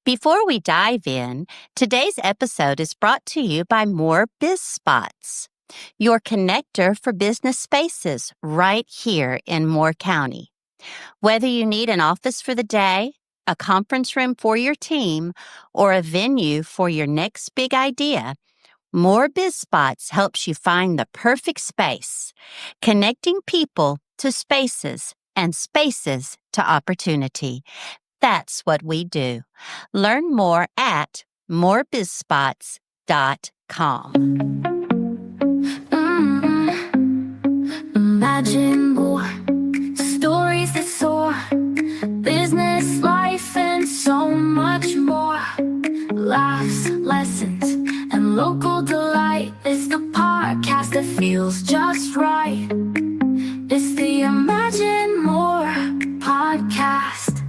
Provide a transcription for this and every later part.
Before we dive in, today's episode is brought to you by More Biz Spots, your connector for business spaces right here in Moore County. Whether you need an office for the day, a conference room for your team, or a venue for your next big idea, More Biz Spots helps you find the perfect space, connecting people to spaces and spaces to opportunity. That's what we do. Learn more at morebizspots.com. Imagine more stories that soar, business, life, and so much more. Laughs, lessons, and local delight. It's the podcast that feels just right. It's the Imagine More podcast.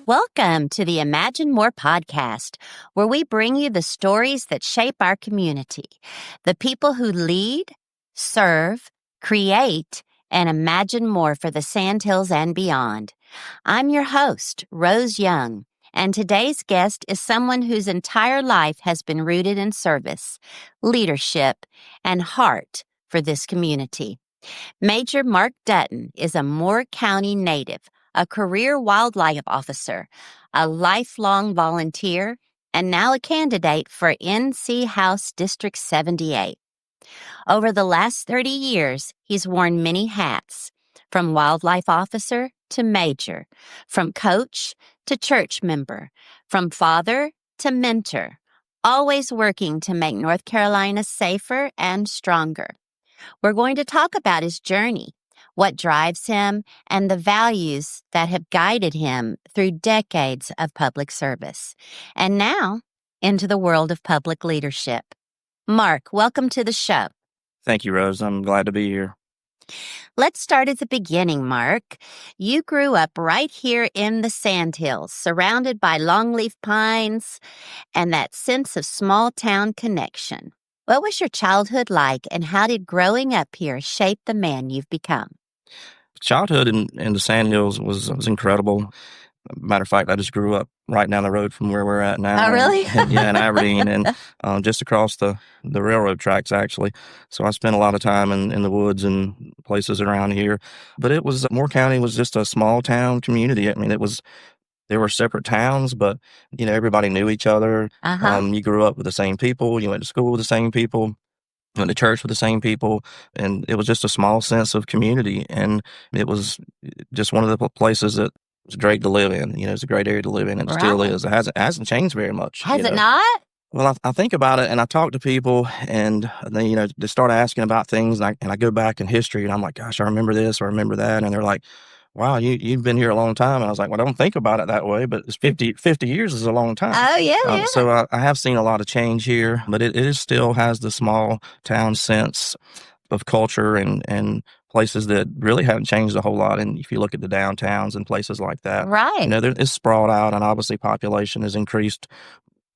Welcome to the Imagine More podcast, where we bring you the stories that shape our community, the people who lead, serve, create, and imagine more for the Sandhills and beyond. I'm your host, Rose Young, and today's guest is someone whose entire life has been rooted in service, leadership, and heart for this community. Major Mark Dutton is a Moore County native, a career wildlife officer, a lifelong volunteer, and now a candidate for NC House District 78. Over the last 30 years, he's worn many hats, from wildlife officer to major, from coach to church member, from father to mentor, always working to make North Carolina safer and stronger. We're going to talk about his journey, what drives him, and the values that have guided him through decades of public service, and now into the world of public leadership. Mark, welcome to the show. Thank you, Rose. I'm glad to be here. Let's start at the beginning, Mark. You grew up right here in the Sandhills, surrounded by longleaf pines and that sense of small town connection. What was your childhood like, and how did growing up here shape the man you've become? Childhood in the Sandhills was incredible. Matter of fact, I just grew up right down the road from where we're at now. Oh, really? Yeah, in Aberdeen, and just across the railroad tracks, actually. So I spent a lot of time in the woods and places around here. But Moore County was just a small town community. I mean, there were separate towns, but, everybody knew each other. You grew up with the same people. You went to school with the same people. Went to church with the same people, and it was just a small sense of community, and it was just one of the places that was great to live in. It's a great area to live in, and it still is. It hasn't changed very much. Has it not? Well, I think about it, and I talk to people, and they start asking about things, and I go back in history, and I'm like, gosh, I remember this, or I remember that, and they're like, wow, you've been here a long time. And I was like, well, I don't think about it that way, but it's 50 years is a long time. Oh, yeah. So I have seen a lot of change here, but it still has the small town sense of culture and places that really haven't changed a whole lot. And if you look at the downtowns and places like that, right. It's sprawled out, and obviously population has increased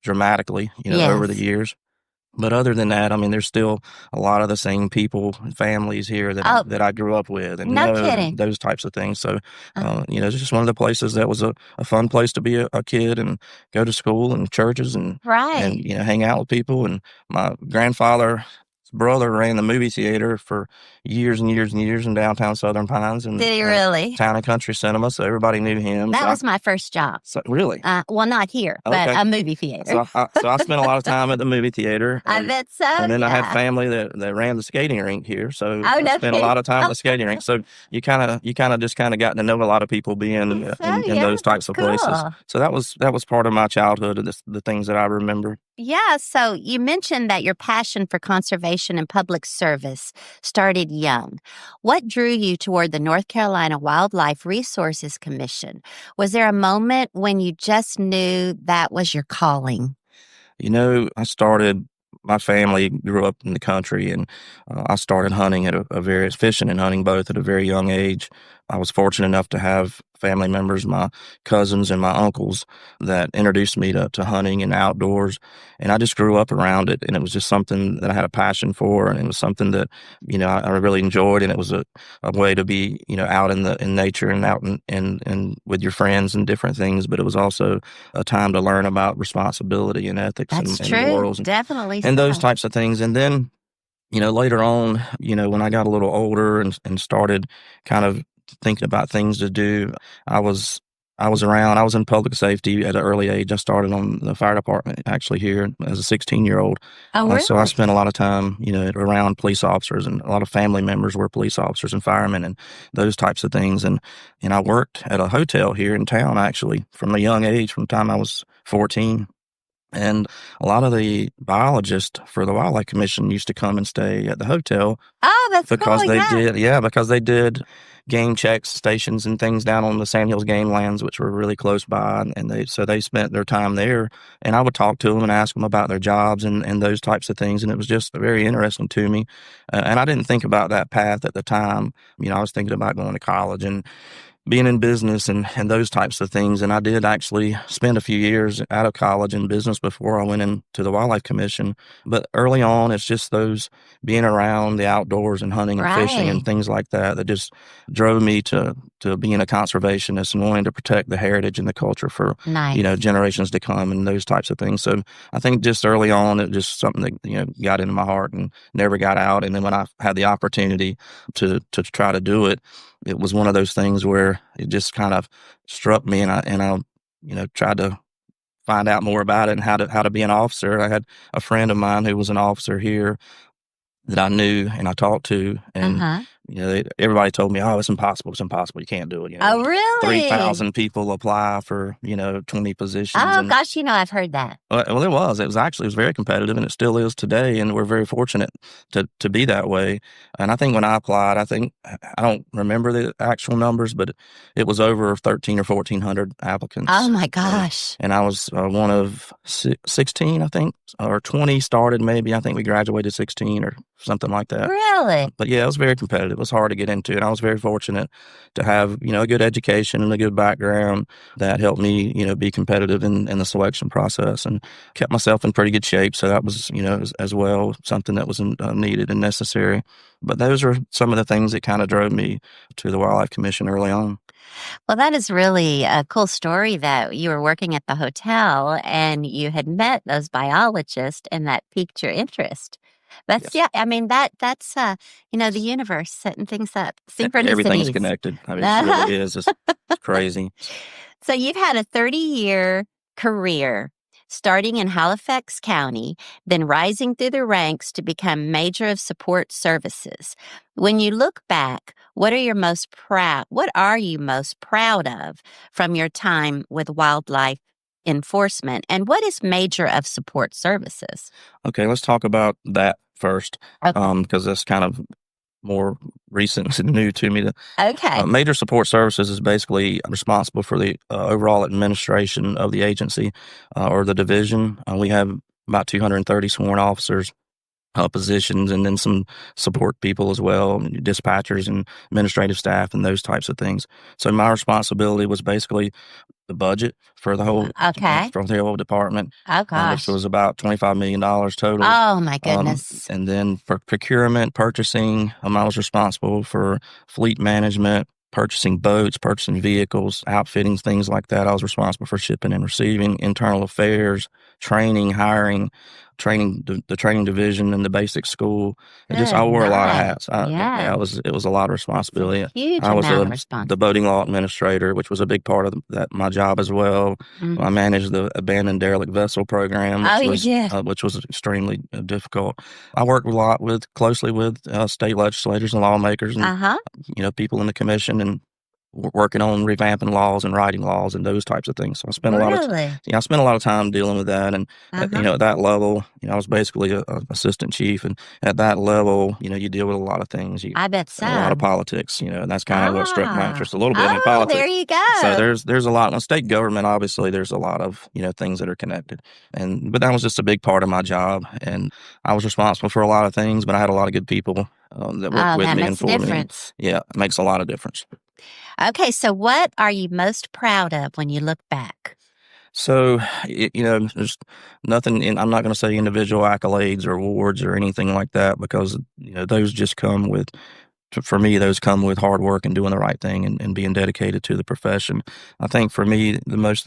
dramatically, over the years. But other than that, I mean, there's still a lot of the same people and families here that I grew up with, and kidding. Those types of things. So, it's just one of the places that was a fun place to be a kid and go to school and churches and hang out with people. And my grandfather's brother ran the movie theater for years and years and years in downtown Southern Pines. And did he really? Town and Country Cinema, so everybody knew him. That was my first job. So, really? Well, not here, but a movie theater. So I spent a lot of time at the movie theater. I bet so. And then I had family that ran the skating rink here, so I spent a lot of time at the skating rink. So you kind of just got to know a lot of people being in those types of places. So that was part of my childhood, and the things that I remember. Yeah, so you mentioned that your passion for conservation and public service started young. What drew you toward the North Carolina Wildlife Resources Commission? Was there a moment when you just knew that was your calling? My family grew up in the country, and I started hunting fishing and hunting both at a very young age. I was fortunate enough to have family members, my cousins and my uncles that introduced me to hunting and outdoors. And I just grew up around it. And it was just something that I had a passion for. And it was something that, I really enjoyed. And it was a way to be, out in nature and out and with your friends and different things. But it was also a time to learn about responsibility and ethics That's and true. morals Definitely and those so. types of things. And then, later on, when I got a little older and started kind of thinking about things to do, I was I was in public safety at an early age. I started on the fire department actually here as a 16-year-old. Oh, So I really? spent a lot of time, around police officers, and a lot of family members were police officers and firemen and those types of things. And I worked at a hotel here in town actually from a young age, from the time I was 14. And a lot of the biologists for the Wildlife Commission used to come and stay at the hotel Oh, that's because cool. they Yeah. because they did game checks stations and things down on the Sandhills game lands, which were really close by. And they spent their time there. And I would talk to them and ask them about their jobs and those types of things. And it was just very interesting to me. And I didn't think about that path at the time. I was thinking about going to college and being in business and those types of things. And I did actually spend a few years out of college in business before I went into the Wildlife Commission. But early on, it's just those being around the outdoors and hunting and fishing and Right. things like that that just drove me to being a conservationist and wanting to protect the heritage and the culture for, Nice. generations to come and those types of things. So I think just early on, it just something that, got into my heart and never got out. And then when I had the opportunity to try to do it, it was one of those things where it just kind of struck me, and I tried to find out more about it and how to be an officer. I had a friend of mine who was an officer here that I knew and I talked to, and Uh-huh. everybody told me, "Oh, it's impossible! It's impossible! You can't do it." Oh, really? 3,000 people apply for 20 positions, Oh, and gosh, I've heard that. well, it was very competitive, and it still is today. And we're very fortunate to be that way. And I think when I applied, I don't remember the actual numbers, but it was over 13 or 1,400 Oh, applicants. my gosh. And I was one of 16, I think, or 20 started maybe. I think we graduated 16 or something like that. Really? But yeah, it was very competitive. It was hard to get into, and I was very fortunate to have a good education and a good background that helped me be competitive in the selection process, and kept myself in pretty good shape. So that was as well something that was needed and necessary. But those are some of the things that kind of drove me to the Wildlife Commission early on. Well, that is really a cool story that you were working at the hotel and you had met those biologists and that piqued your interest. That's, Yes. yeah, that's the universe setting things up. Everything's Synchronicities. connected. I mean, it really is. It's crazy. So you've had a 30-year career starting in Halifax County, then rising through the ranks to become Major of Support Services. When you look back, what are you most proud of from your time with wildlife enforcement? And what is Major of Support Services? Okay, let's talk about that first, Okay. because that's kind of more recent and new to me. Okay. Major Support Services is basically responsible for the overall administration of the agency or the division. We have about 230 sworn officers, positions, and then some support people as well, dispatchers and administrative staff and those types of things. So my responsibility was basically the budget for the whole Okay. department, Oh, which gosh. was about $25 million total. Oh, my goodness. And then for procurement, purchasing, I was responsible for fleet management, purchasing boats, purchasing vehicles, outfitting, things like that. I was responsible for shipping and receiving, internal affairs, training, hiring, the training division and the basic school. I Good wore a lot of night. hats. Yeah. It was a lot of responsibility. Huge I was amount of the responsibility. boating law administrator, which was a big part of my job as well. I managed the abandoned derelict vessel program, Oh, you did. which was extremely difficult. I worked closely with state legislators and lawmakers and Uh-huh. people in the commission, and working on revamping laws and writing laws and those types of things. So I spent a lot of Really? I spent a lot of time dealing with that. And Uh-huh. at that level, I was basically a assistant chief, and at that level, you deal with a lot of things. I bet A lot of so. politics, and that's kind of what struck my Ah. interest a little bit in Oh, politics. there you So go. there's a lot in state government. Obviously, there's a lot of things that are connected, but that was just a big part of my job, and I was responsible for a lot of things. But I had a lot of good people that worked Oh, with that me makes and a for me. difference. Yeah, it makes a lot of difference. Okay, so what are you most proud of when you look back? So, there's nothing I'm not going to say individual accolades or awards or anything like that because, those just come with for me, those come with hard work and doing the right thing and being dedicated to the profession. I think for me, the most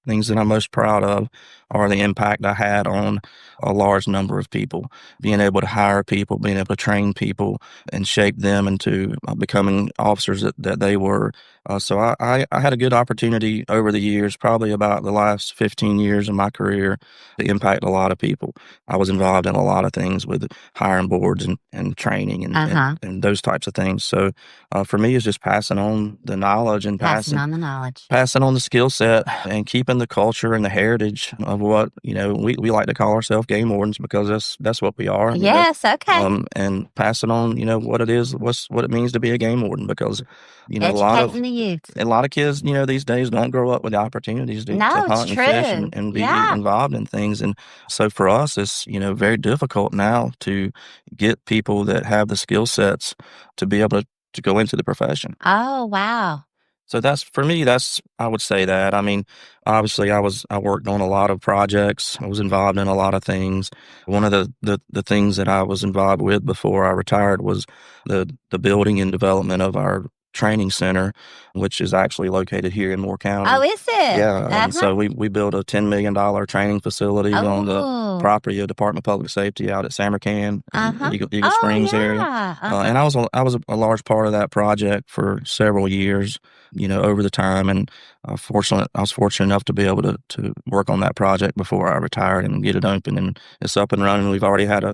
things that I'm most proud of are the impact I had on a large number of people, being able to hire people, being able to train people and shape them into becoming officers that they were. So I had a good opportunity over the years, probably about the last 15 years of my career, to impact a lot of people. I was involved in a lot of things with hiring boards and training and those types of things. So for me, it's just passing on the knowledge and Passing on the knowledge. passing on the skill set and keeping the culture and the heritage of what we like to call ourselves game wardens because that's what we are. Yes, okay. And passing on what it is, what it means to be a game warden because Educating the youth. a lot of kids these days don't grow up with the opportunities to No, it's hunt and fish true. and be Yeah. involved in things. And so for us, it's very difficult now to get people that have the skill sets to be able to go into the profession. Oh, wow. So I would say that. I mean, obviously I worked on a lot of projects. I was involved in a lot of things. One of the things that I was involved with before I retired was the building and development of our training center, which is actually located here in Moore County. Oh, is it? Yeah, and so we built a $10 million training facility on the Oh. property of Department of Public Safety out at Samarkand, Eagle Oh, Springs area. yeah. And I was a large part of that project for several years, over the time. And I was fortunate enough to be able to work on that project before I retired and get it open. And it's up and running. We've already had a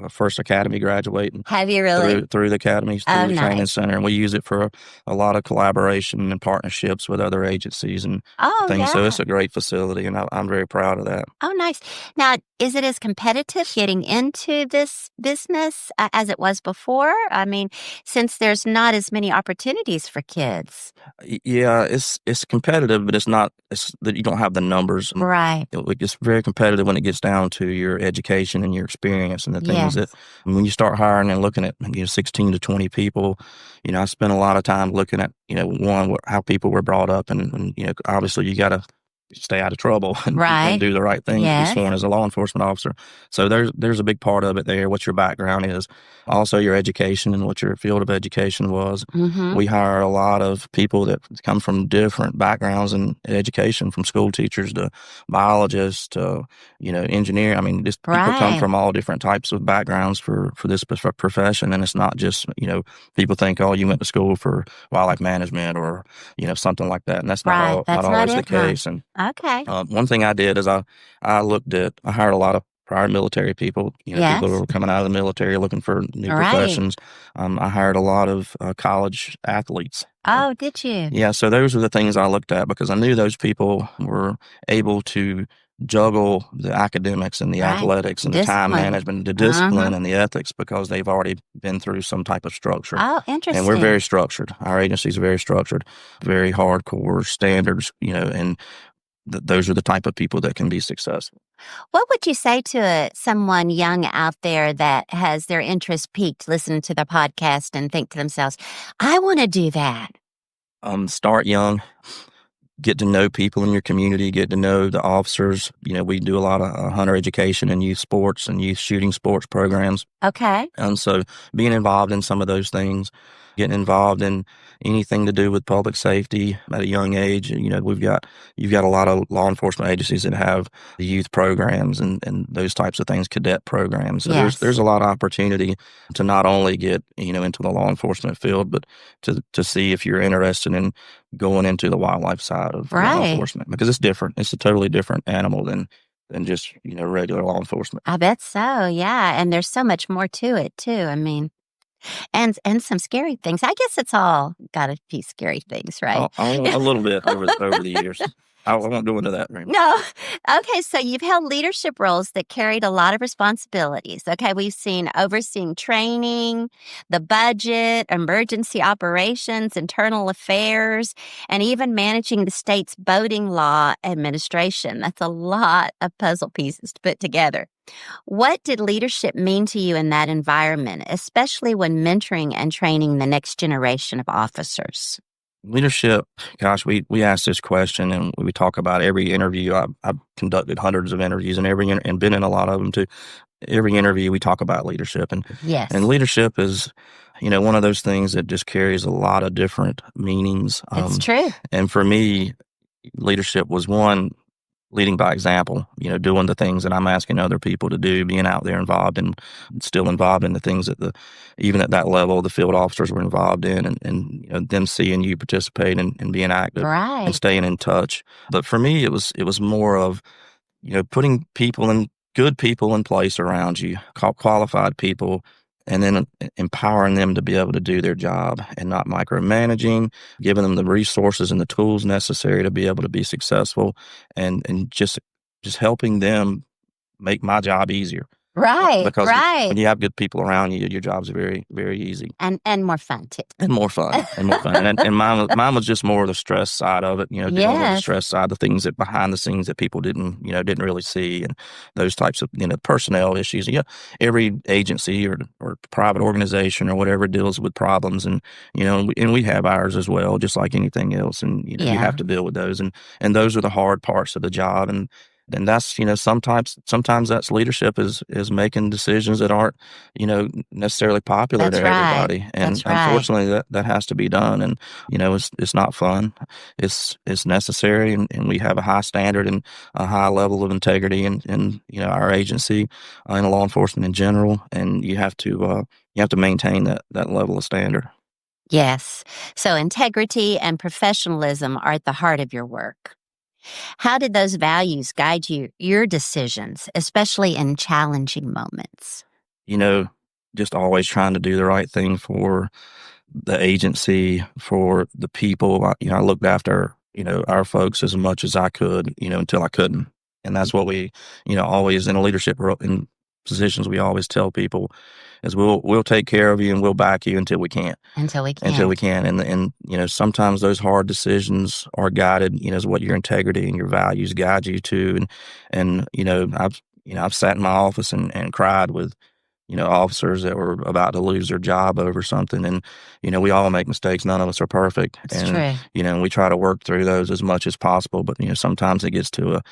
first academy graduate Have you really? through the academies, through Oh, the training nice. center. And we use it for a lot of collaboration and partnerships with other agencies and Oh, things. So yeah. it's a great facility, and I'm very proud of that. Oh, nice. Now, is it as competitive getting into this business as it was before? I mean, since there's not as many opportunities for kids. Yeah, it's competitive, but it's not. It's that you don't have the numbers. Right. It's very competitive when it gets down to your education and your experience and the things that Yes. when you start hiring and looking at 16 to 20 people. I spent a lot of time looking at how people were brought up and obviously you got to stay out of trouble and Right. do the right thing to be Yes. sworn as a law enforcement officer. So there's a big part of it there, what your background is, also your education and what your field of education was. Mm-hmm. We hire a lot of people that come from different backgrounds in education, from school teachers to biologists to engineering. I mean, just people come Right. from all different types of backgrounds for this profession, and it's not just people think, oh, you went to school for wildlife management or something like that, and that's Right. not That's not always the it, huh? case. And Okay. one thing I did is I hired a lot of prior military people, people Yes. who were coming out of the military looking for new Right. professions. I hired a lot of college athletes. Oh, did you? Yeah, so those are the things I looked at because I knew those people were able to juggle the academics and the Right. athletics and the time Discipline. management, the discipline and the ethics because they've already been through some type of structure. Oh, interesting. And we're very structured. Our agency's very structured, very hardcore standards, and those are the type of people that can be successful. What would you say to someone young out there that has their interest piqued listening to the podcast and think to themselves, I want to do that? Start young. Get to know people in your community, get to know the officers. We do a lot of hunter education and youth sports and youth shooting sports programs. Okay. And so being involved in some of those things, getting involved in anything to do with public safety at a young age. You've got a lot of law enforcement agencies that have the youth programs and those types of things, cadet programs. So Yes. there's a lot of opportunity to not only get, into the law enforcement field, but to see if you're interested in going into the wildlife side of law Right. enforcement because it's different. It's a totally different animal than just, regular law enforcement. I bet so. Yeah. And there's so much more to it too. I mean, and some scary things. I guess it's all got a few scary things, right? A little bit over the years. I won't go into that right now. No. Okay, so you've held leadership roles that carried a lot of responsibilities. Okay, we've seen overseeing training, the budget, emergency operations, internal affairs, and even managing the state's boating law administration. That's a lot of puzzle pieces to put together. What did leadership mean to you in that environment, especially when mentoring and training the next generation of officers? Leadership, gosh, we ask this question and we talk about every interview. I've conducted hundreds of interviews and been in a lot of them too. Every interview we talk about leadership Yes. and leadership is, one of those things that just carries a lot of different meanings. It's true. And for me, leadership was one, leading by example, doing the things that I'm asking other people to do, being out there involved and still involved in the things that even at that level, the field officers were involved in and them seeing you participate and being active Right. and staying in touch. But for me, it was more of, putting good people in place around you, qualified people, and then empowering them to be able to do their job and not micromanaging, giving them the resources and the tools necessary to be able to be successful and just helping them make my job easier. Right. Because right. when you have good people around you, your job's very, very easy. And more fun too. And more fun. And mine was just more of the stress side of it, dealing with the Yes. stress side, the things that behind the scenes that people didn't really see, and those types of, personnel issues. Yeah, every agency or private organization or whatever deals with problems, and and we have ours as well, just like anything else. And you Yeah. have to deal with those, and those are the hard parts of the job. And that's, sometimes that's leadership is making decisions that aren't, necessarily popular That's to right. everybody. And That's right. unfortunately that has to be done. And, it's not fun. It's necessary. And we have a high standard and a high level of integrity in our agency and law enforcement in general. And you have to maintain that level of standard. Yes. So integrity and professionalism are at the heart of your work. How did those values guide your decisions, especially in challenging moments? Just always trying to do the right thing for the agency, for the people. I looked after, our folks as much as I could, until I couldn't. And that's what we, always in a leadership role, in positions, we always tell people is we'll take care of you and we'll back you until we can't. Until we can. Until we can. And sometimes those hard decisions are guided, is what your integrity and your values guide you to. And I've sat in my office and cried with, officers that were about to lose their job over something. And, we all make mistakes. None of us are perfect. That's and, true. And we try to work through those as much as possible. But, sometimes it gets to a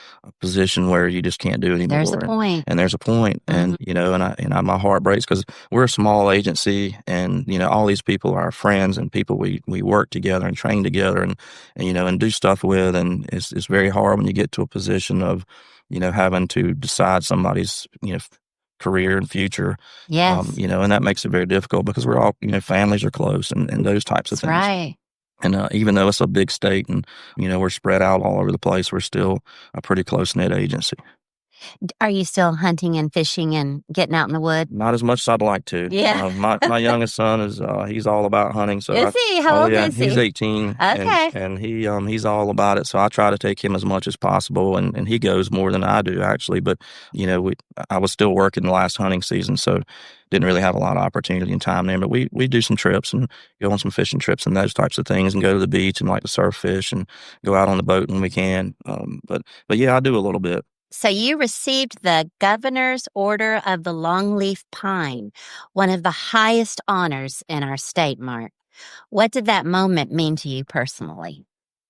position where you just can't do it anymore. There's a point. And there's a point. Mhm. And my heart breaks because we're a small agency and, all these people are our friends and people we work together and train together and do stuff with. And it's very hard when you get to a position of, having to decide somebody's, career and future. Yes. And that makes it very difficult because we're all, families are close and those types of That's things. right. And even though it's a big state and, we're spread out all over the place, we're still a pretty close-knit agency. Are you still hunting and fishing and getting out in the wood? Not as much as I'd like to. Yeah. My youngest son is he's all about hunting. So Is he? How old is he? He's 18. Okay. And he's all about it. So I try to take him as much as possible, and he goes more than I do actually. But I was still working the last hunting season, so didn't really have a lot of opportunity and time there. But we do some trips and go on some fishing trips and those types of things, and go to the beach and like to surf fish and go out on the boat when we can. But yeah, I do a little bit. So you received the Governor's Order of the Longleaf Pine, one of the highest honors in our state, Mark. What did that moment mean to you personally?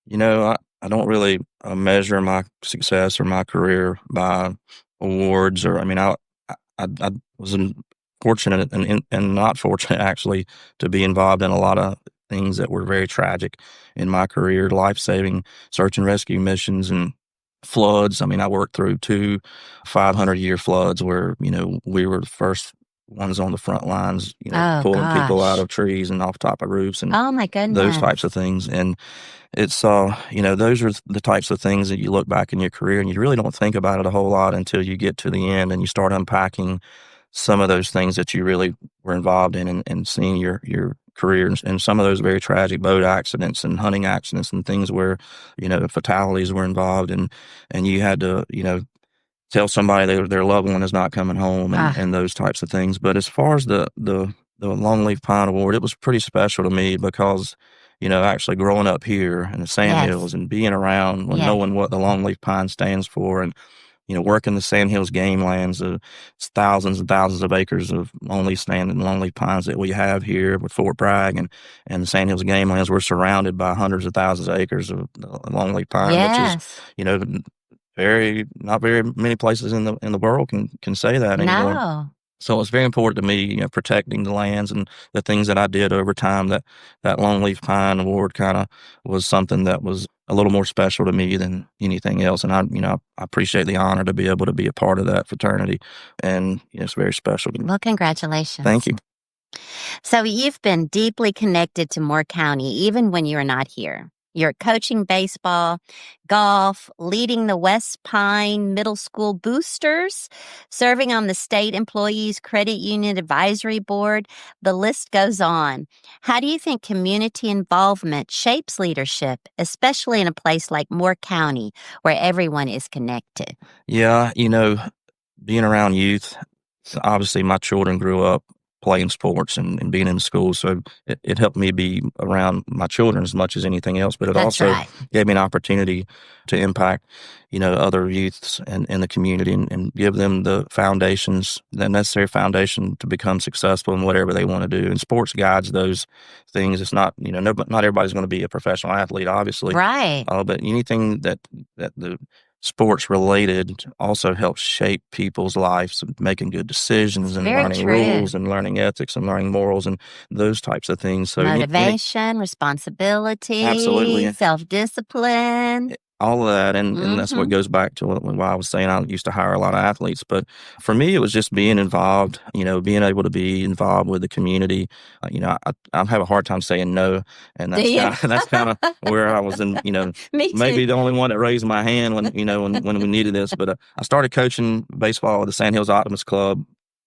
I don't really measure my success or my career by awards I was fortunate and not fortunate actually to be involved in a lot of things that were very tragic in my career, life-saving search and rescue missions and floods. I worked through 2 500-year floods where, we were the first ones on the front lines, pulling people out of trees and off top of roofs and Oh my goodness. those types of things. And it's, those are the types of things that you look back in your career and you really don't think about it a whole lot until you get to the end and you start unpacking some of those things that you really were involved in and seeing your career, and some of those very tragic boat accidents and hunting accidents and things where, fatalities were involved, and you had to, tell somebody their loved one is not coming home, and, Ah, and those types of things. But as far as the Longleaf Pine Award, it was pretty special to me because, actually growing up here in the Sandhills yes, and being around and yes, knowing what the Longleaf Pine stands for, and working the Sandhills game lands, it's thousands and thousands of acres of longleaf stand and longleaf pines that we have here with Fort Bragg and the Sandhills game lands. We're surrounded by hundreds of thousands of acres of longleaf pine, which is, yes. you know, not very many places in the world can say that anymore. No. So it's very important to me, protecting the lands and the things that I did over time. That Longleaf Pine Award kind of was something that was a little more special to me than anything else. And I appreciate the honor to be able to be a part of that fraternity, and it's very special to me. Well, congratulations. Thank you. So you've been deeply connected to Moore County even when you're not here. You're coaching baseball, golf, leading the West Pine Middle School Boosters, serving on the State Employees Credit Union Advisory Board. The list goes on. How do you think community involvement shapes leadership, especially in a place like Moore County where everyone is connected? Yeah, being around youth, obviously my children grew up playing sports and being in school, so it helped me be around my children as much as anything else, but it That's also right. gave me an opportunity to impact, other youths in the community, and give them the foundations, the necessary foundation to become successful in whatever they want to do. And sports guides those things. It's not, not everybody's going to be a professional athlete, obviously, Right. but anything that the sports related also helps shape people's lives, making good decisions and Very learning true. rules and learning ethics and learning morals and those types of things. So Motivation, responsibility, absolutely, self-discipline. all of that, and that's what Mhm. goes back to why I was saying I used to hire a lot of athletes. But for me, it was just being involved, being able to be involved with the community. I have a hard time saying no, and Do you? that's kind of where I was in. Me too. Maybe the only one that raised my hand when we needed this. But I started coaching baseball with the Sandhills Optimist Club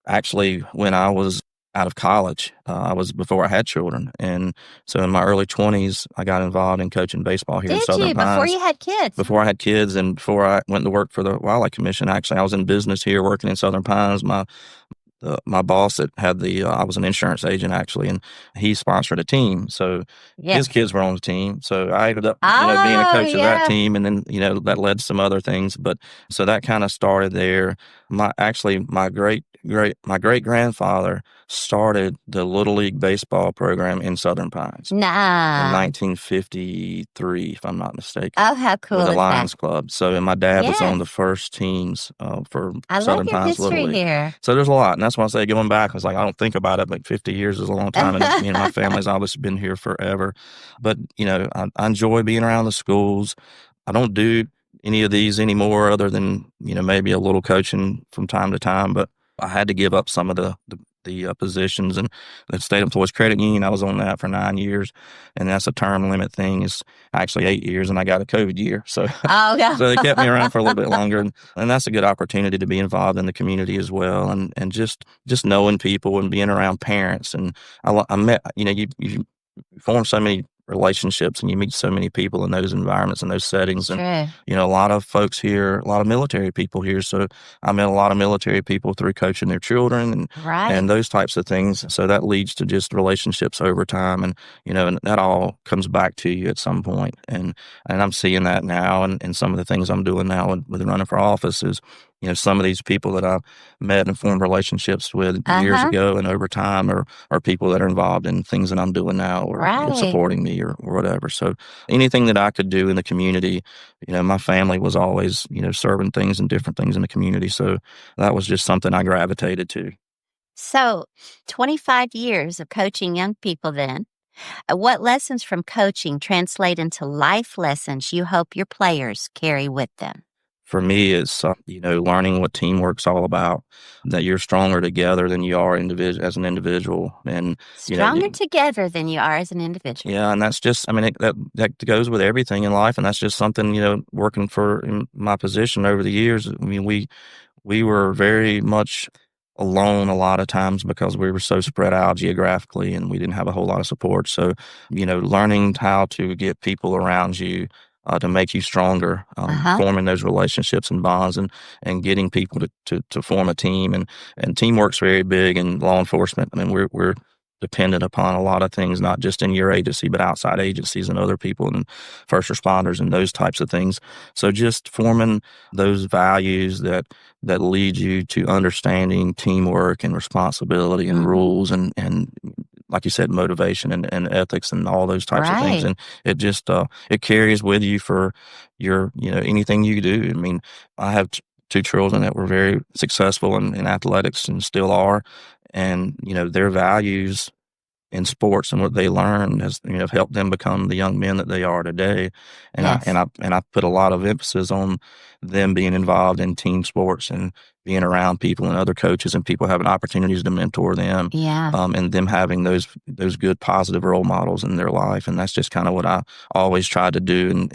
actually when I was out of college. I was before I had children, and so in my early 20s, I got involved in coaching baseball here in Did Southern you? Before Pines. you had kids? Before I had kids, and before I went to work for the Wildlife Commission, actually, I was in business here working in Southern Pines. My boss that had I was an insurance agent actually, and he sponsored a team. So Yeah. his kids were on the team. So I ended up, Oh, being a coach of that yeah. team, and then, that led to some other things. But so that kind of started there. My great grandfather started the Little League baseball program in Southern Pines in Nah. 1953, if I'm not mistaken, Oh, how cool with the is Lions that? Club. So, and my dad was on Yes. the first teams for I love Southern your Pines Little history League. here. So there's a lot, and that's why I say going back, I was like, I don't think about it, but 50 years is a long time, and me and my family's obviously been here forever. But I enjoy being around the schools. I don't do any of these anymore, other than maybe a little coaching from time to time. But I had to give up some of the positions, and the State Employees Credit Union, I was on that for 9 years, and that's a term limit thing. It's actually 8 years, and I got a COVID year, so Oh, yeah. so they kept me around for a little bit longer, and that's a good opportunity to be involved in the community as well, and just knowing people and being around parents. And I met, you form so many relationships, and you meet so many people in those environments and those settings. True. And a lot of folks here, a lot of military people here, so I met a lot of military people through coaching their children and Right. those types of things. So that leads to just relationships over time, and and that all comes back to you at some point. And I'm seeing that now, and some of the things I'm doing now with running for office is, some of these people that I met and formed relationships with years Uh-huh. ago and over time are people that are involved in things that I'm doing now, or Right. supporting me, or whatever. So anything that I could do in the community, my family was always, serving things and different things in the community. So that was just something I gravitated to. So, 25 years of coaching young people then. What lessons from coaching translate into life lessons you hope your players carry with them? For me, it's, learning what teamwork's all about, that you're stronger together than you are as an individual. And, Stronger together than you are as an individual. yeah, and that's just, that goes with everything in life. And that's just something, working in my position over the years. I mean, we were very much alone a lot of times because we were so spread out geographically and we didn't have a whole lot of support. So, learning how to get people around you to make you stronger, forming those relationships and bonds, and getting people to form a team, and teamwork's very big in law enforcement. I mean, we're dependent upon a lot of things, not just in your agency, but outside agencies and other people and first responders and those types of things. So just forming those values that lead you to understanding teamwork and responsibility and rules and like you said, motivation and ethics and all those types of things. And it just, it carries with you for your, anything you do. I mean, I have two children that were very successful in athletics and still are. And, their values in sports and what they learned has, helped them become the young men that they are today. And I put a lot of emphasis on them being involved in team sports and being around people and other coaches and people having opportunities to mentor them. Yeah. And them having those good positive role models in their life. And that's just kind of what I always tried to do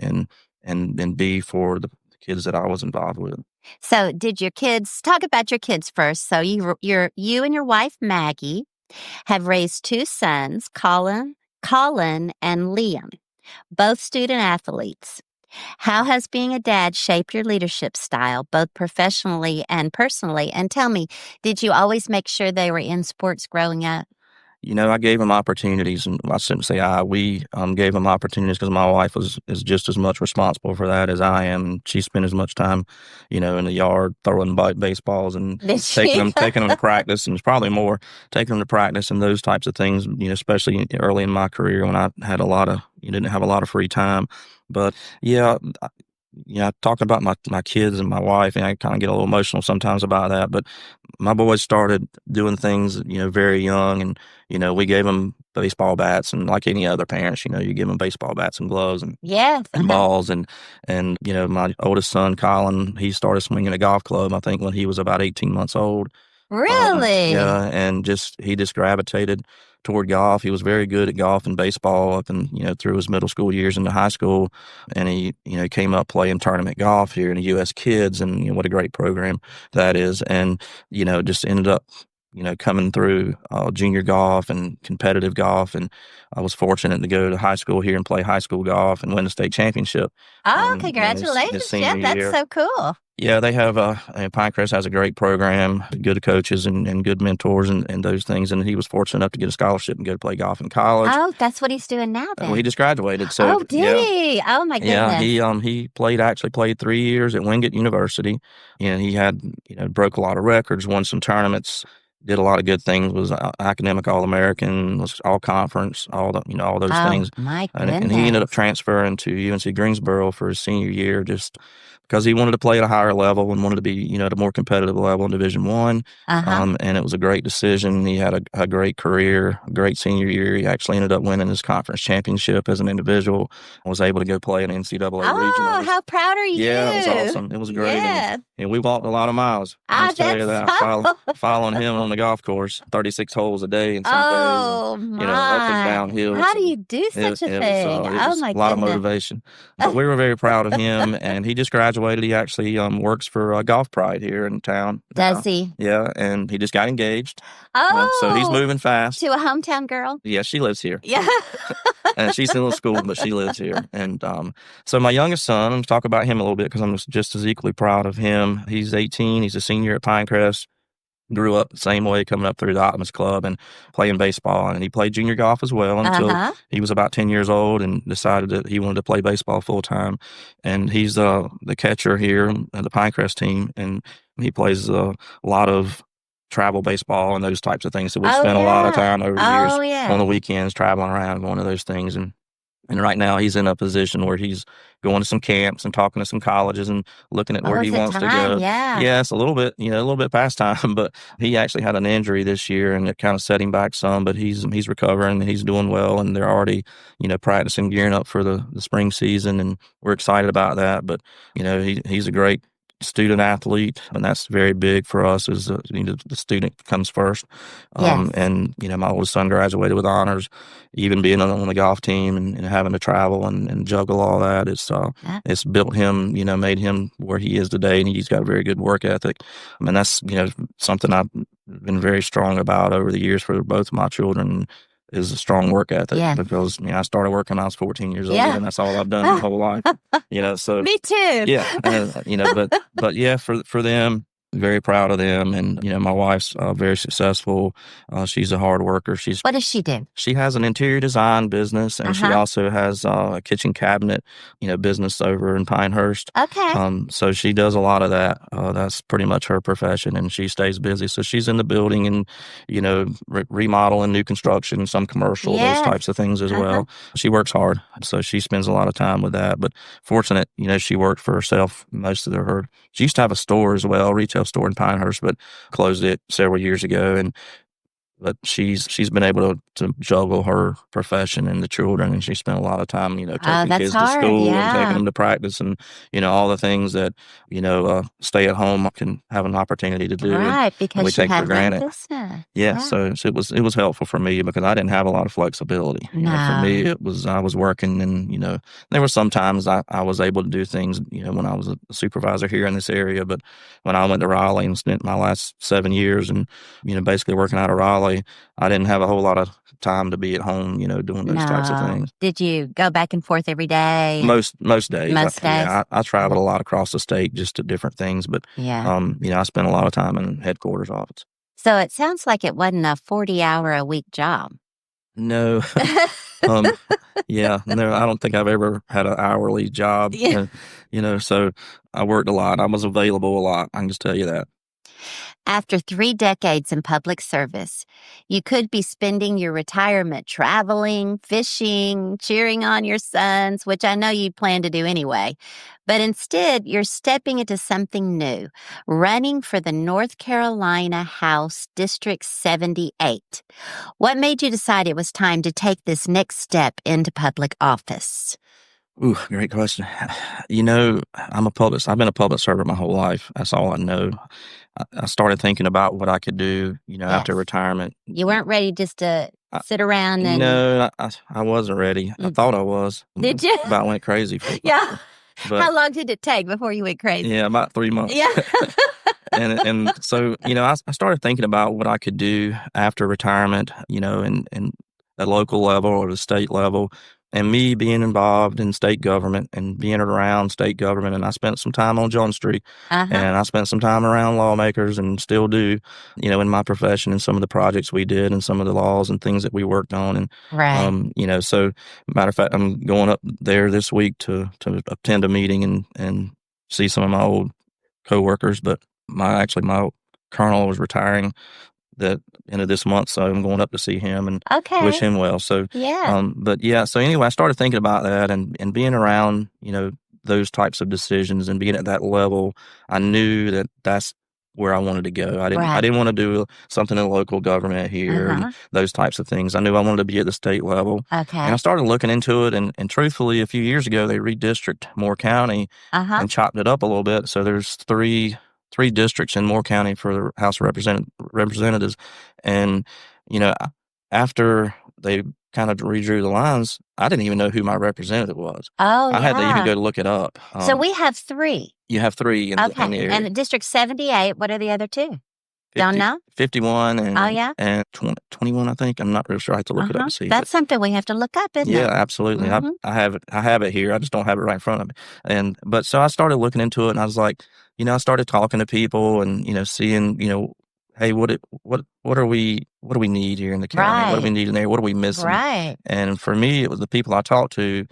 and be for the kids that I was involved with. So did your kids, talk about your kids first. So you and your wife, Maggie, have raised two sons, Colin and Liam, both student athletes. How has being a dad shaped your leadership style, both professionally and personally? And tell me, did you always make sure they were in sports growing up? I gave them opportunities, and I shouldn't say we gave them opportunities because my wife is just as much responsible for that as I am. And she spent as much time, in the yard throwing baseballs and taking them to practice, and it's probably more taking them to practice and those types of things. Especially early in my career when I had didn't have a lot of free time. But talking about my kids and my wife, and I kind of get a little emotional sometimes about that. But my boys started doing things, very young, and we gave them baseball bats, and like any other parents, you give them baseball bats and gloves and and balls, and my oldest son Colin, he started swinging a golf club, I think, when he was about 18 months old. Really? Yeah, and he just gravitated toward golf. He was very good at golf and baseball up and through his middle school years into high school, and he came up playing tournament golf here in the U.S. Kids, and what a great program that is, and just ended up coming through junior golf and competitive golf, and I was fortunate to go to high school here and play high school golf and win the state championship. Oh, congratulations, his senior Jeff! That's year. So cool. Yeah, they have Pinecrest has a great program, good coaches and good mentors and those things. And he was fortunate enough to get a scholarship and go to play golf in college. Oh, that's what he's doing now then. Well, he just graduated. So did he? Oh my goodness. Yeah, he played 3 years at Wingate University, and he had broke a lot of records, won some tournaments, did a lot of good things, was academic All-American, was all-conference, all those things. My goodness. And he ended up transferring to UNC Greensboro for his senior year just because he wanted to play at a higher level and wanted to be, at a more competitive level in Division I. And it was a great decision. He had a great career, a great senior year. He actually ended up winning his conference championship as an individual, was able to go play in NCAA regionals. Oh, how proud are you? Yeah, it was awesome. It was great. Yeah. And we walked a lot of miles. I'll tell you that. Following him on the golf course, 36 holes a day and some days, and, up and down hills. How do you do such a thing? Oh my goodness. A lot of motivation. But we were very proud of him, and he just graduated. He actually works for Golf Pride here in town. Does he? Yeah, and he just got engaged. Oh. So he's moving fast. To a hometown girl? Yeah, she lives here. Yeah. And she's still in school, but she lives here. And so my youngest son, let's talk about him a little bit because I'm just as equally proud of him. He's 18. He's a senior at Pinecrest. Grew up the same way, coming up through the Optimist Club and playing baseball. And he played junior golf as well until he was about 10 years old and decided that he wanted to play baseball full time. And he's the catcher here at the Pinecrest team. And he plays a lot of travel baseball and those types of things. So we spent a lot of time over the years on the weekends traveling around, going to those things. And right now he's in a position where he's going to some camps and talking to some colleges and looking at where he wants to go. Yeah, it's a little bit past time, but he actually had an injury this year and it kind of set him back some, but he's recovering and he's doing well, and they're already, practicing, gearing up for the spring season, and we're excited about that. But, he's a great student athlete, and that's very big for us is the student comes first. And my oldest son graduated with honors. Even being on the golf team and having to travel and juggle all that, it's built him, made him where he is today, and he's got a very good work ethic. I mean, that's something I been very strong about over the years for both my children is a strong work ethic. Yeah. Because I started working when I was 14 years old, Yeah. and that's all I've done my whole life. So Me too. yeah, but yeah, for them, very proud of them. And my wife's very successful. She's a hard worker. What does she do? She has an interior design business, and she also has a kitchen cabinet, business over in Pinehurst. Okay. So she does a lot of that. That's pretty much her profession, and she stays busy. So she's in the building and, remodeling, new construction, some commercial, those types of things as well. She works hard, so she spends a lot of time with that. But fortunate, she worked for herself most of her. She used to have a store as well, retail store in Pinehurst, but closed it several years ago. But she's been able to juggle her profession and the children, and she spent a lot of time, taking kids to school and taking them to practice, and all the things that stay at home can have an opportunity to do. Right, because we she take had for granted. Yeah. So it was helpful for me because I didn't have a lot of flexibility. For me, it was I was working, and there were some times I was able to do things, when I was a supervisor here in this area. But when I went to Raleigh and spent my last 7 years and basically working out of Raleigh, I didn't have a whole lot of time to be at home, doing those types of things. Did you go back and forth every day? Most days. Most days? Yeah, I traveled a lot across the state just to different things. But, I spent a lot of time in headquarters office. So it sounds like it wasn't a 40-hour-a-week job. No. No, I don't think I've ever had an hourly job. Yeah. So I worked a lot. I was available a lot. I can just tell you that. After 3 decades in public service, you could be spending your retirement traveling, fishing, cheering on your sons, which I know you plan to do anyway. But instead, you're stepping into something new, running for the North Carolina House District 78. What made you decide it was time to take this next step into public office? Ooh, great question. I've been a public servant my whole life. That's all I know. I started thinking about what I could do, after retirement. You weren't ready just to sit around and... No, I wasn't ready. I thought I was. Did you? About went crazy. Yeah. But, how long did it take before you went crazy? Yeah, about 3 months. Yeah. and so, I started thinking about what I could do after retirement, in the local level or the state level. And me being involved in state government and being around state government, and I spent some time on John Street, and I spent some time around lawmakers and still do, in my profession and some of the projects we did and some of the laws and things that we worked on. And, right. So matter of fact, I'm going up there this week to attend a meeting and see some of my old coworkers, but my colonel was retiring the end of this month, so I'm going up to see him and wish him well. So so anyway, I started thinking about that and being around, those types of decisions and being at that level. I knew that that's where I wanted to go. I didn't want to do something in local government here and those types of things. I knew I wanted to be at the state level. Okay. And I started looking into it, and truthfully, a few years ago, they redistricted Moore County and chopped it up a little bit. So there's three districts in Moore County for the House of Representatives. And, after they kind of redrew the lines, I didn't even know who my representative was. Oh, I had to even go to look it up. So we have 3. You have 3 in the area. And District 78, what are the other 2? Don't know? 51 and, and 21, I think. I'm not really sure. I have to look it up and see. That's something we have to look up, isn't it? Yeah, absolutely. I have it here. I just don't have it right in front of me. But so I started looking into it, and I was like, I started talking to people and, seeing, hey, what do we need here in the county? Right. What do we need in there? What are we missing? Right. And for me, it was the people I talked to.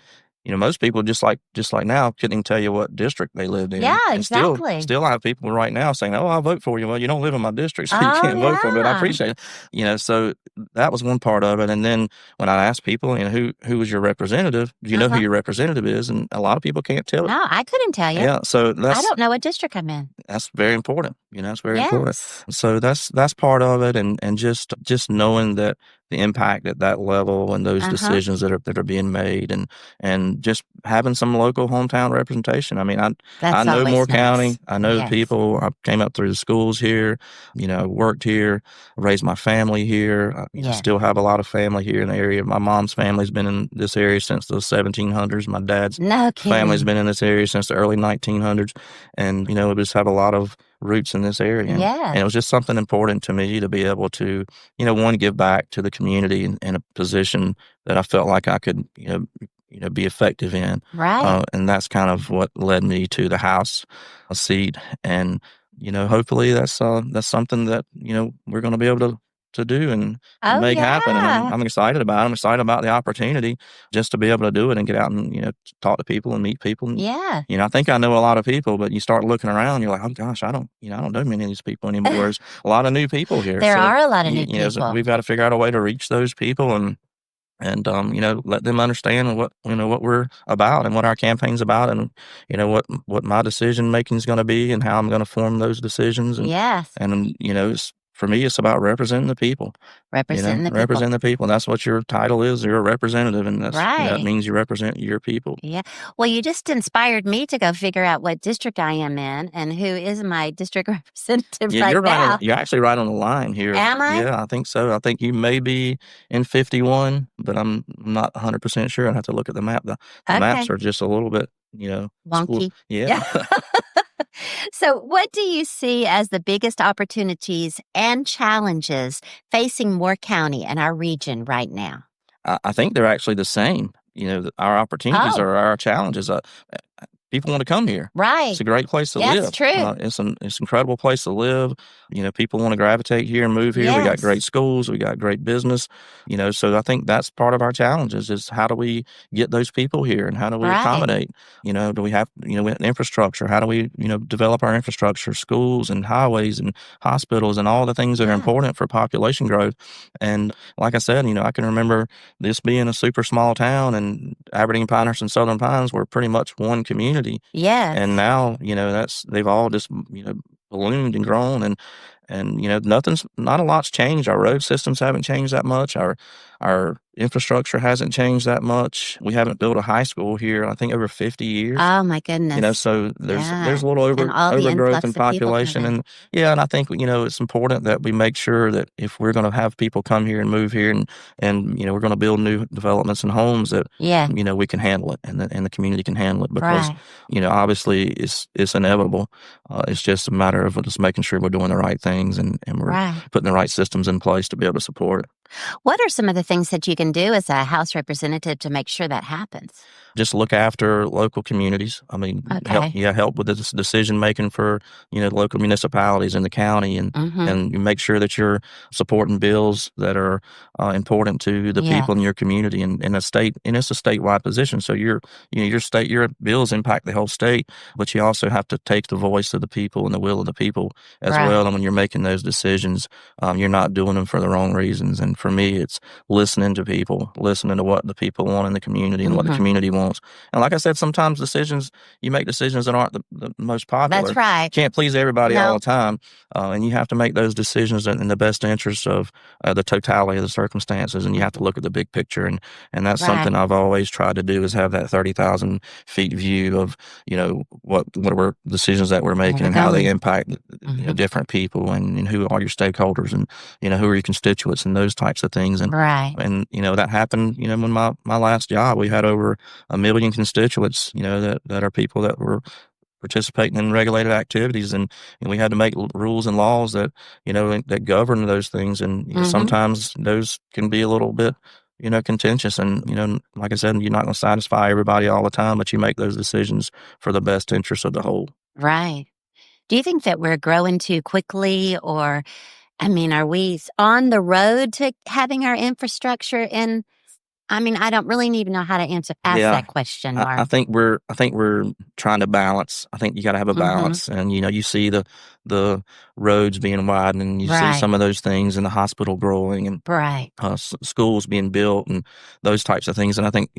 Most people just like now couldn't even tell you what district they lived in. Yeah, and exactly. Still, I have people right now saying, "Oh, I'll vote for you." Well, you don't live in my district, so you can't vote for me. But I appreciate it. So that was one part of it. And then when I asked people, who was your representative? Do you know who your representative is? And a lot of people can't tell it. No, I couldn't tell you. Yeah, so I don't know what district I'm in. That's very important. It's very important. So that's part of it, and just knowing that the impact at that level and those decisions that are being made, and just having some local hometown representation. I mean, I know Moore County. I know the people. I came up through the schools here. Worked here, raised my family here. I still have a lot of family here in the area. My mom's family's been in this area since the 1700s. My dad's family's been in this area since the early 1900s, and we just have a lot of roots in this area. And it Yes. was just something important to me to be able to, one, give back to the community in a position that I felt like I could, be effective in. Right. And that's kind of what led me to the House seat. And, hopefully that's something that, we're going to be able to do and Oh, make happen. And yeah. I'm excited about it. I'm excited about the opportunity just to be able to do it and get out and, talk to people and meet people. And, Yeah. I think I know a lot of people, but you start looking around, you're like, oh gosh, I don't know many of these people anymore. There's a lot of new people here. There So, are a lot of new so people. we've got to figure out a way to reach those people and let them understand what we're about and what our campaign's about, and what my decision making is going to be and how I'm going to form those decisions. Yes. And for me, it's about representing the people. Representing the people. Representing the people. That's what your title is. You're a representative, and that Right. means you represent your people. Yeah. Well, you just inspired me to go figure out what district I am in and who is my district representative Yeah, right you're now. you're actually right on the line here. Am I? Yeah, I think so. I think you may be in 51, but I'm not 100% sure. I have to look at the map. The maps Okay. are just a little bit, Wonky. Yeah. So, what do you see as the biggest opportunities and challenges facing Moore County and our region right now? I think they're actually the same. Our opportunities Oh. are our challenges. People want to come here. Right. It's a great place to That's live. true. It's an incredible place to live. People want to gravitate here and move here. We got Yes. great schools. We got great business. So I think that's part of our challenges is how do we get those people here and how do we Right. accommodate? Do we have, infrastructure? How do we, develop our infrastructure, schools and highways and hospitals and all the things that are Yeah. important for population growth? And like I said, I can remember this being a super small town, and Aberdeen, Pinehurst, and Southern Pines were pretty much one community. Yes. And now, they've all just, ballooned and grown, and not a lot's changed. Our road systems haven't changed that much. Our infrastructure hasn't changed that much. We haven't built a high school here, I think, over 50 years. Oh, my goodness. So there's Yeah. a little And all the overgrowth influx in of people population. coming. And I think, it's important that we make sure that if we're going to have people come here and move here and we're going to build new developments and homes that, Yeah. we can handle it and the community can handle it because, Right. Obviously it's inevitable. It's just a matter of just making sure we're doing the right things and we're Right. putting the right systems in place to be able to support it. What are some of the things that you can do as a House representative to make sure that happens? Just look after local communities. I mean, Okay. help with the decision making for local municipalities in the county, and Mhm. and you make sure that you're supporting bills that are important to the Yeah. people in your community and in a state. And it's a statewide position, so your bills impact the whole state, but you also have to take the voice of the people and the will of the people as Right. well. And when you're making those decisions, you're not doing them for the wrong reasons. And for me, it's listening to people, listening to what the people want in the community and what the Mhm. community wants. And like I said, sometimes you make decisions that aren't the most popular. That's right. You can't please everybody all No. the time. And you have to make those decisions in the best interest of the totality of the circumstances. And you have to look at the big picture. And that's Right. something I've always tried to do is have that 30,000 feet view of, what we're decisions that we're making we're and how they going. impact Mhm. different people and who are your stakeholders and, who are your constituents and those types of things. Right. And, that happened, when my last job, we had over 1 million constituents, that are people that were participating in regulated activities. And we had to make rules and laws that, that govern those things. And Mhm. sometimes those can be a little bit, contentious. And, like I said, you're not going to satisfy everybody all the time, but you make those decisions for the best interest of the whole. Right. Do you think that we're growing too quickly, or, are we on the road to having our infrastructure in? I don't really even know how to ask Yeah. that question, I Mark. think we're trying to balance. I think you got to have a Mhm. balance, and you see the roads being widened, and you see Right. some of those things, and the hospital growing, and Right. schools being built, and those types of things. And I think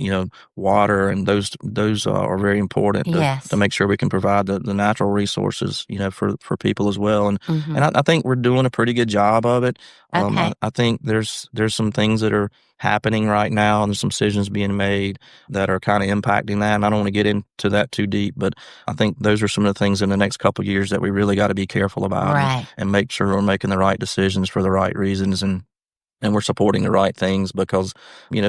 water and those are very important Yes. to make sure we can provide the natural resources for people as well. And Mhm. and I think we're doing a pretty good job of it. Okay. I think there's some things that are happening right now, and there's some decisions being made that are kind of impacting that. And I don't want to get into that too deep, but I think those are some of the things in the next couple of years that we really got to be careful about Right. and make sure we're making the right decisions for the right reasons. And and we're supporting the right things because,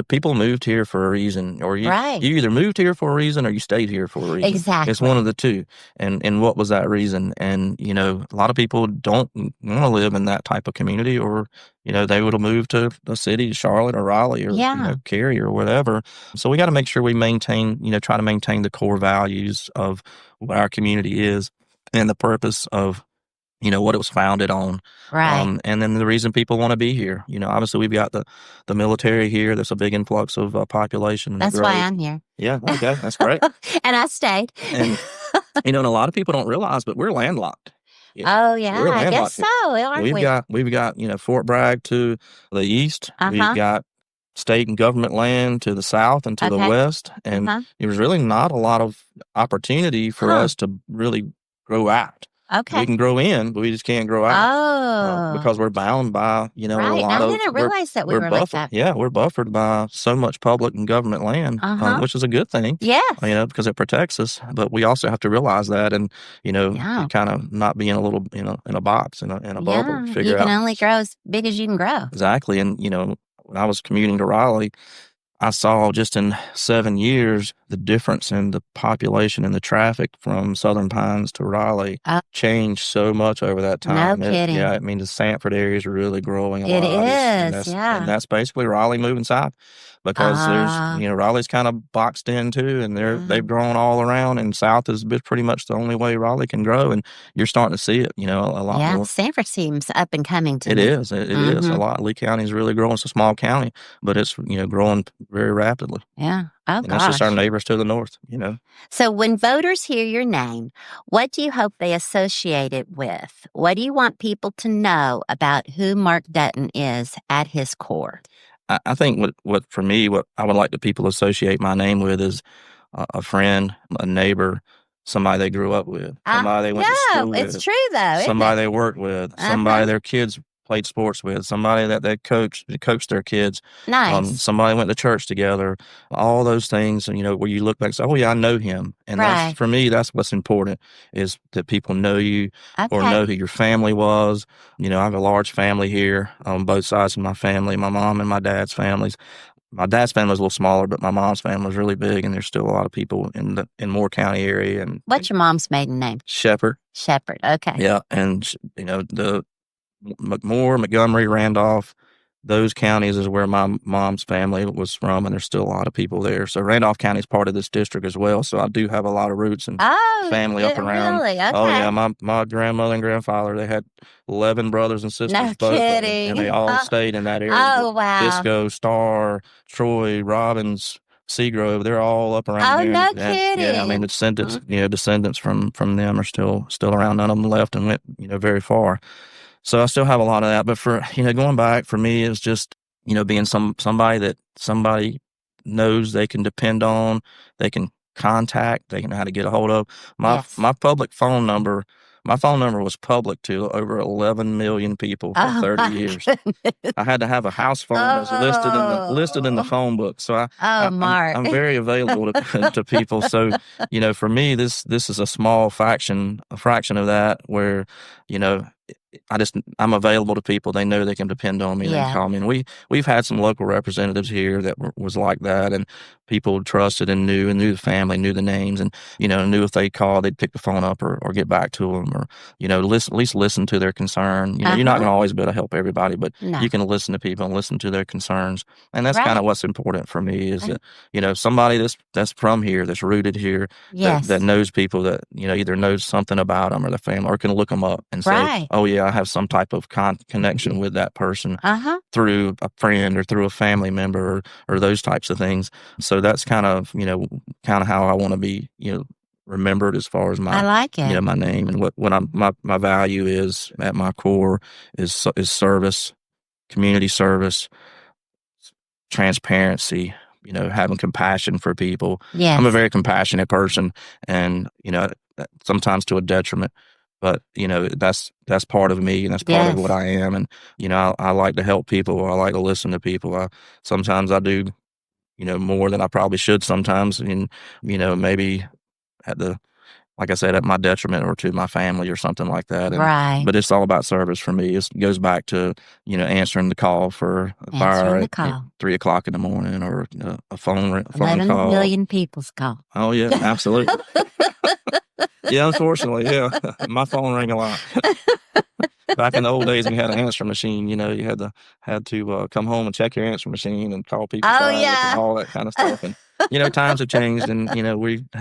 people moved here for a reason, or you Right. either moved here for a reason or you stayed here for a reason. Exactly. It's one of the two. And what was that reason? And, a lot of people don't want to live in that type of community, or, they would have moved to a city, Charlotte or Raleigh or, Yeah. Cary or whatever. So we got to make sure we maintain, try to maintain the core values of what our community is and the purpose of, what it was founded on. Right. And then the reason people want to be here. Obviously we've got the military here. There's a big influx of population. That's why I'm here. Yeah. Okay. That's great. And I stayed. And, and a lot of people don't realize, but we're landlocked. Oh, yeah. We're I guess landlocked so. Aren't we? We've got, Fort Bragg to the east. Uh-huh. We've got state and government land to the south and to the Okay. west. And there was really not a lot of opportunity for us to really grow out. We Okay. can grow in, but we just can't grow out Oh. because we're bound by, a Right. lot I of. didn't realize that we were like buffered. that. Yeah, we're buffered by so much public and government land, Uh-huh. which is a good thing. Yes. Because it protects us. But we also have to realize that, and Yeah. kind of not be in a little, in a box, in a bubble. Yeah. Figure You can out only grow as big as you can grow. exactly. And when I was commuting to Raleigh, I saw just in 7 years the difference in the population and the traffic from Southern Pines to Raleigh changed so much over that time. No kidding. The Sanford area is really growing a It lot. is, yeah. And that's basically Raleigh moving south because there's, Raleigh's kind of boxed in too, and they've grown all around, and south is pretty much the only way Raleigh can grow, and you're starting to see it, a lot Yeah. more. Sanford seems up and coming to It me. is. It is a lot. Lee County is really growing. It's a small county, but it's, growing very rapidly. Yeah. Oh, And that's just gosh. our neighbors to the north, So when voters hear your name, what do you hope they associate it with? What do you want people to know about who Mark Dutton is at his core? I think what for me, what I would like the people to associate my name with is a friend, a neighbor, somebody they grew up with, somebody they went to school with. It's true, though. Isn't Somebody it? they worked with, somebody their kids played sports with, somebody that they coached their kids. Nice. Somebody went to church together. All those things, where you look back and say, "Oh yeah, I know him." And Right. for me, that's what's important, is that people know you or Okay. know who your family was. I have a large family here on both sides of my family, my mom and my dad's families. My dad's family was a little smaller, but my mom's family was really big, and there's still a lot of people in Moore County area. And What's your mom's maiden name? Shepherd. Shepherd. Okay. Yeah, and the McMoore, Montgomery, Randolph, those counties is where my mom's family was from, and there's still a lot of people there. So Randolph County is part of this district as well. So I do have a lot of roots and family up around. Really? Okay. Oh yeah, my grandmother and grandfather, they had 11 brothers and sisters. No both of them, kidding. and they all stayed in that area. Oh, wow. Bisco, Star, Troy, Robbins, Seagrove, they're all up around Oh, here. no Yeah, I mean, the descendants from them are still around. None of them left and went, very far. So I still have a lot of that. But for, going back for me is just, being somebody that somebody knows they can depend on, they can contact, they know how to get a hold of. My public phone number, my phone number was public to over 11 million people for 30 years. Goodness. I had to have a house phone that's listed in the phone book. So Mark. I'm very available to people. So, for me, this is a small fraction of that where, I'm available to people. They know they can depend on me. They can call me. And we've had some local representatives here that was like that, and people trusted and knew the family, knew the names, and knew if they called, they'd pick the phone up or get back to them, or at least listen to their concern. You're not going to always be able to help everybody, but you can listen to people and listen to their concerns, and that's kind of what's important for me is that somebody that's from here, that's rooted here, that knows people that either knows something about them or their family, or can look them up and say, oh yeah, I have some type of connection with that person through a friend or through a family member or those types of things. So that's kind of how I want to be, remembered as far as my, I like it. My name, and what my value is at my core is service, community service, transparency, having compassion for people. Yes. I'm a very compassionate person, and, sometimes to a detriment. But, that's part of me, and that's part of what I am. And, I like to help people. I like to listen to people. Sometimes I do, more than I probably should sometimes. And, maybe like I said, at my detriment or to my family or something like that. Right. But it's all about service for me. It goes back to, answering the call for a fire Answering the at call. 3 o'clock in the morning, or a phone 11 call. million people's call. Oh, yeah, absolutely. Yeah, unfortunately, yeah. My phone rang a lot. Back in the old days, when you had an answer machine, you had to come home and check your answer machine and call people back and all that kind of stuff. And times have changed, and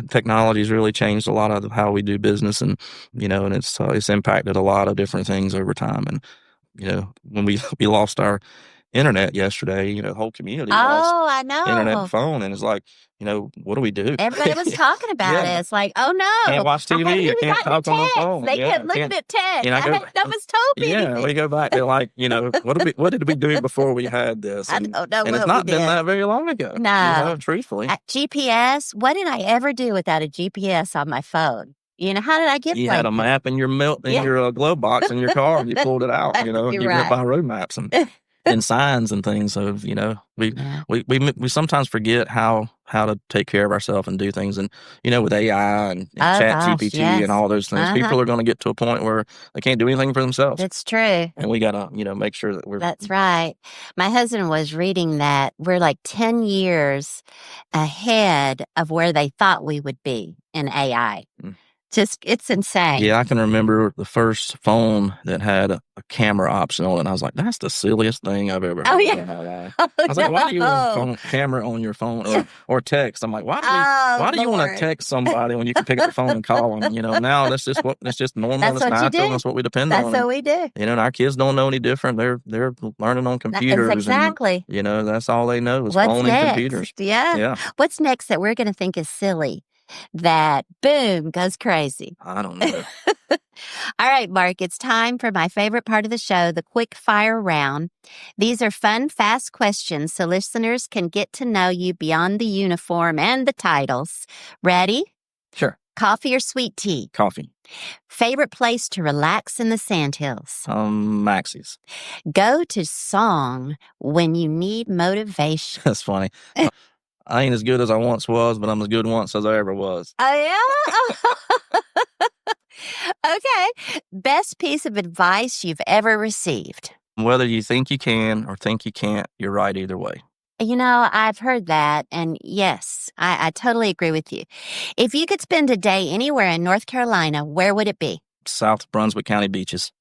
technology's really changed a lot of how we do business, and and it's impacted a lot of different things over time. And when we lost our internet yesterday, the whole community lost I internet and know. phone, and it's like, what do we do? Everybody was talking about it. It's like, oh no, Can't watch TV. You can't talk on the phone. They kept looking at text. That was told me. Yeah, we go back to like, what did we do before we had this? I don't know. And it's not been that very long ago. No, truthfully. GPS. What did I ever do without a GPS on my phone? How did I get? You had a map in your your glove box in your car, and you pulled it out. You went by road maps and signs and things. So we sometimes forget how to take care of ourselves and do things. And with AI and Chat GPT and all those things, people are going to get to a point where they can't do anything for themselves. That's true. And we got to make sure that we're. That's right. My husband was reading that we're like 10 years ahead of where they thought we would be in AI. It's insane. Yeah, I can remember the first phone that had a camera option on it, and I was like, that's the silliest thing I've ever heard. Oh, yeah. I was like, why do you want a camera on your phone or text? I'm like, why do you want to text somebody when you can pick up the phone and call them? Now that's just normal. That's it's what natural. you do. That's what we depend on. That's what we do. And our kids don't know any different. They're learning on computers. Exactly. And, that's all they know is What's phone next? and computers. Yeah. What's next that we're going to think is silly? That boom goes crazy. I don't know. All right, Mark, it's time for my favorite part of the show, the quick fire round. These are fun, fast questions so listeners can get to know you beyond the uniform and the titles. Ready? Sure. Coffee or sweet tea? Coffee. Favorite place to relax in the Sandhills? Maxie's. Go-to song when you need motivation? That's funny. I ain't as good as I once was, but I'm as good once as I ever was. Oh, yeah? Okay. Best piece of advice you've ever received? Whether you think you can or think you can't, you're right either way. I've heard that, and yes, I totally agree with you. If you could spend a day anywhere in North Carolina, where would it be? South Brunswick County beaches.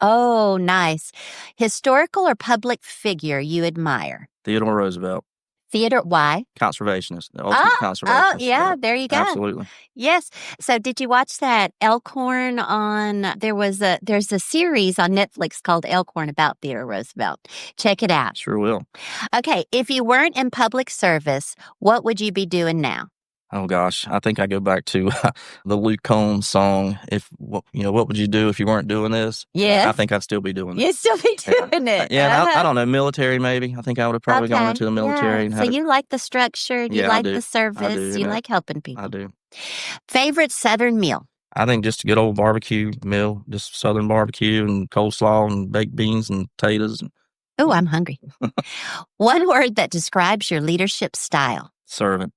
Oh, nice. Historical or public figure you admire? Theodore Roosevelt. Theodore, why? Conservationist. The ultimate conservationist. Oh, yeah, there you go. Absolutely. Yes. So did you watch that Elkhorn on, there's a series on Netflix called Elkhorn about Theodore Roosevelt. Check it out. Sure will. Okay, if you weren't in public service, what would you be doing now? Oh, gosh. I think I go back to the Luke Combs song, what would you do if you weren't doing this? Yes. I think I'd still be doing it. You'd still be doing it. Yeah, I don't know, military maybe. I think I would have probably gone into the military. Yeah. So you like the structure, you like the service, you like helping people. I do. Favorite Southern meal? I think just a good old barbecue meal, just Southern barbecue and coleslaw and baked beans and potatoes. Oh, I'm hungry. One word that describes your leadership style? Servant.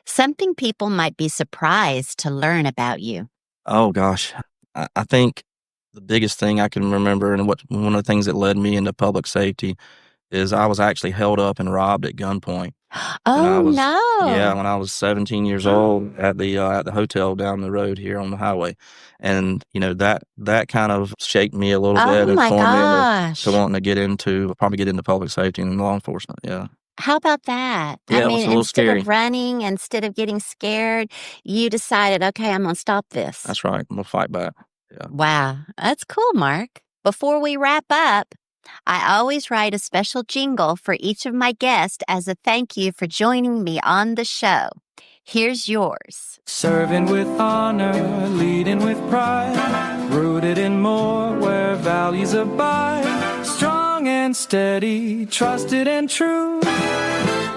Something people might be surprised to learn about you. Oh, gosh. I think the biggest thing I can remember, and one of the things that led me into public safety, is I was actually held up and robbed at gunpoint. Oh, no. Yeah, when I was 17 years old at the hotel down the road here on the highway. And, that kind of shaped me a little bit and formed me to wanting to probably get into public safety and law enforcement. Yeah. How about that? Yeah, it was a little scary. Instead of running, instead of getting scared, you decided, okay, I'm going to stop this. That's right. I'm going to fight back. Yeah. Wow. That's cool, Mark. Before we wrap up, I always write a special jingle for each of my guests as a thank you for joining me on the show. Here's yours. Serving with honor, leading with pride, rooted in more where values abide. Strong and steady, trusted and true.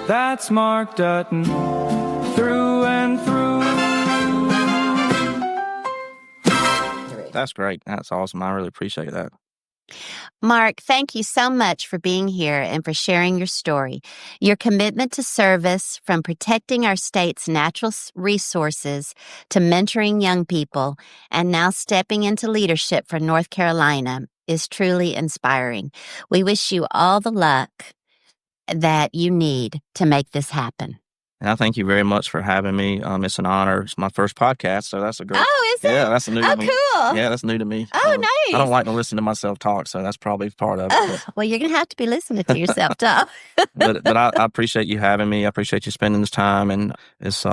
That's Mark Dutton, through and through. That's great. That's awesome. I really appreciate that. Mark, thank you so much for being here and for sharing your story. Your commitment to service, from protecting our state's natural resources to mentoring young people, and now stepping into leadership for North Carolina, is truly inspiring. We wish you all the luck that you need to make this happen. And I thank you very much for having me. It's an honor. It's my first podcast, so that's a great. Oh, is it? Yeah, that's new to me. Cool. Yeah, that's new to me. Oh, nice. I don't like to listen to myself talk, so that's probably part of it. Well, you're going to have to be listening to yourself talk. but I appreciate you having me. I appreciate you spending this time, and it's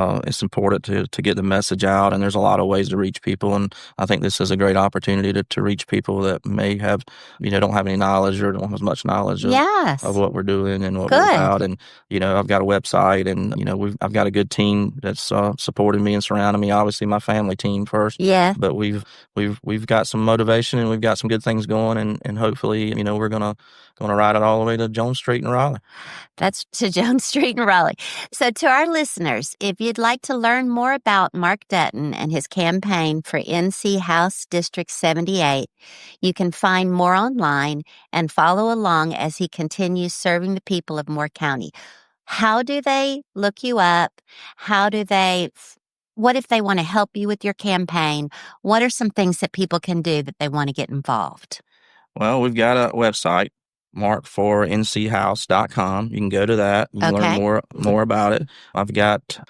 important to get the message out. And there's a lot of ways to reach people, and I think this is a great opportunity to reach people that may have, don't have any knowledge or don't have as much knowledge of what we're doing and what we're about. And I've got a website, and I've got a good team that's supporting me and surrounding me. Obviously, my family team first. Yeah. But we've got some motivation, and we've got some good things going, and hopefully, we're gonna ride it all the way to Jones Street in Raleigh. That's to Jones Street in Raleigh. So to our listeners, if you'd like to learn more about Mark Dutton and his campaign for NC House District 78, you can find more online and follow along as he continues serving the people of Moore County. How do they look you up? What if they want to help you with your campaign? What are some things that people can do that they want to get involved? Well, we've got a website, mark4nchouse.com. You can go to that. You can learn more about it. I've got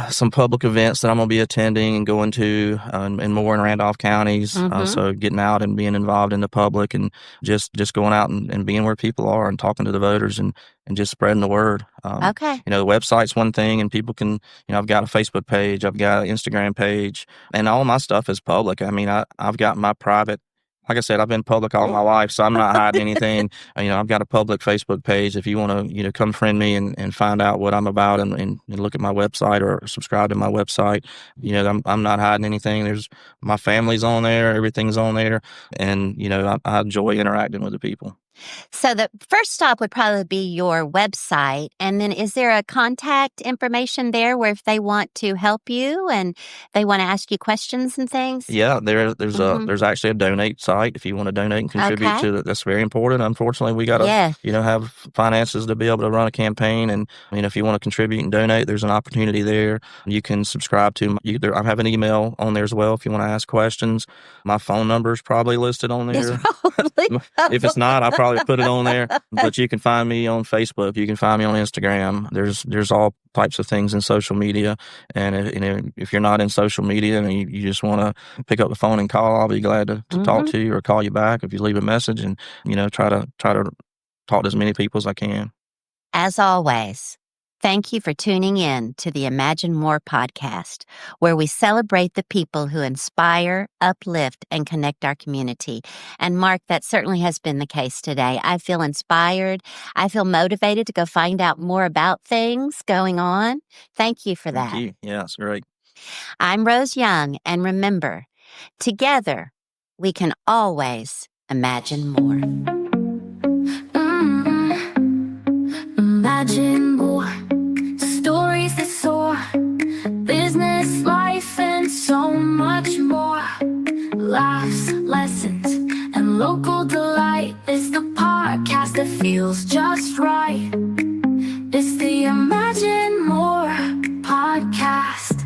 some public events that I'm going to be attending and going to in Moore and Randolph counties. So getting out and being involved in the public, and just going out and being where people are and talking to the voters and just spreading the word. The website's one thing, and people can, I've got a Facebook page, I've got an Instagram page, and all my stuff is public. I mean, I've got my private. Like I said, I've been public all my life, so I'm not hiding anything. I've got a public Facebook page. If you want to, come friend me and find out what I'm about and look at my website or subscribe to my website, I'm not hiding anything. There's my family's on there, everything's on there, and I enjoy interacting with the people. So the first stop would probably be your website. And then is there a contact information there where if they want to help you and they want to ask you questions and things? Yeah, there's actually a donate site if you want to donate and contribute to that. That's very important. Unfortunately, we got to, have finances to be able to run a campaign. And, if you want to contribute and donate, there's an opportunity there. You can subscribe to, I have an email on there as well if you want to ask questions. My phone number is probably listed on there. If it's not, I probably put it on there, but you can find me on Facebook. You can find me on Instagram. There's all types of things in social media. And if you're not in social media and you just want to pick up the phone and call, I'll be glad to talk to you or call you back if you leave a message, and, try to talk to as many people as I can. As always, thank you for tuning in to the Imagine More podcast, where we celebrate the people who inspire, uplift, and connect our community. And Mark, that certainly has been the case today. I feel inspired. I feel motivated to go find out more about things going on. Thank you for that. Thank you. Yeah, it's great. I'm Rose Young, and remember, together we can always imagine more. Imagine more stories that soar, business, life, and so much more. Laughs, lessons, and local delight is the podcast that feels just right. It's the Imagine More podcast.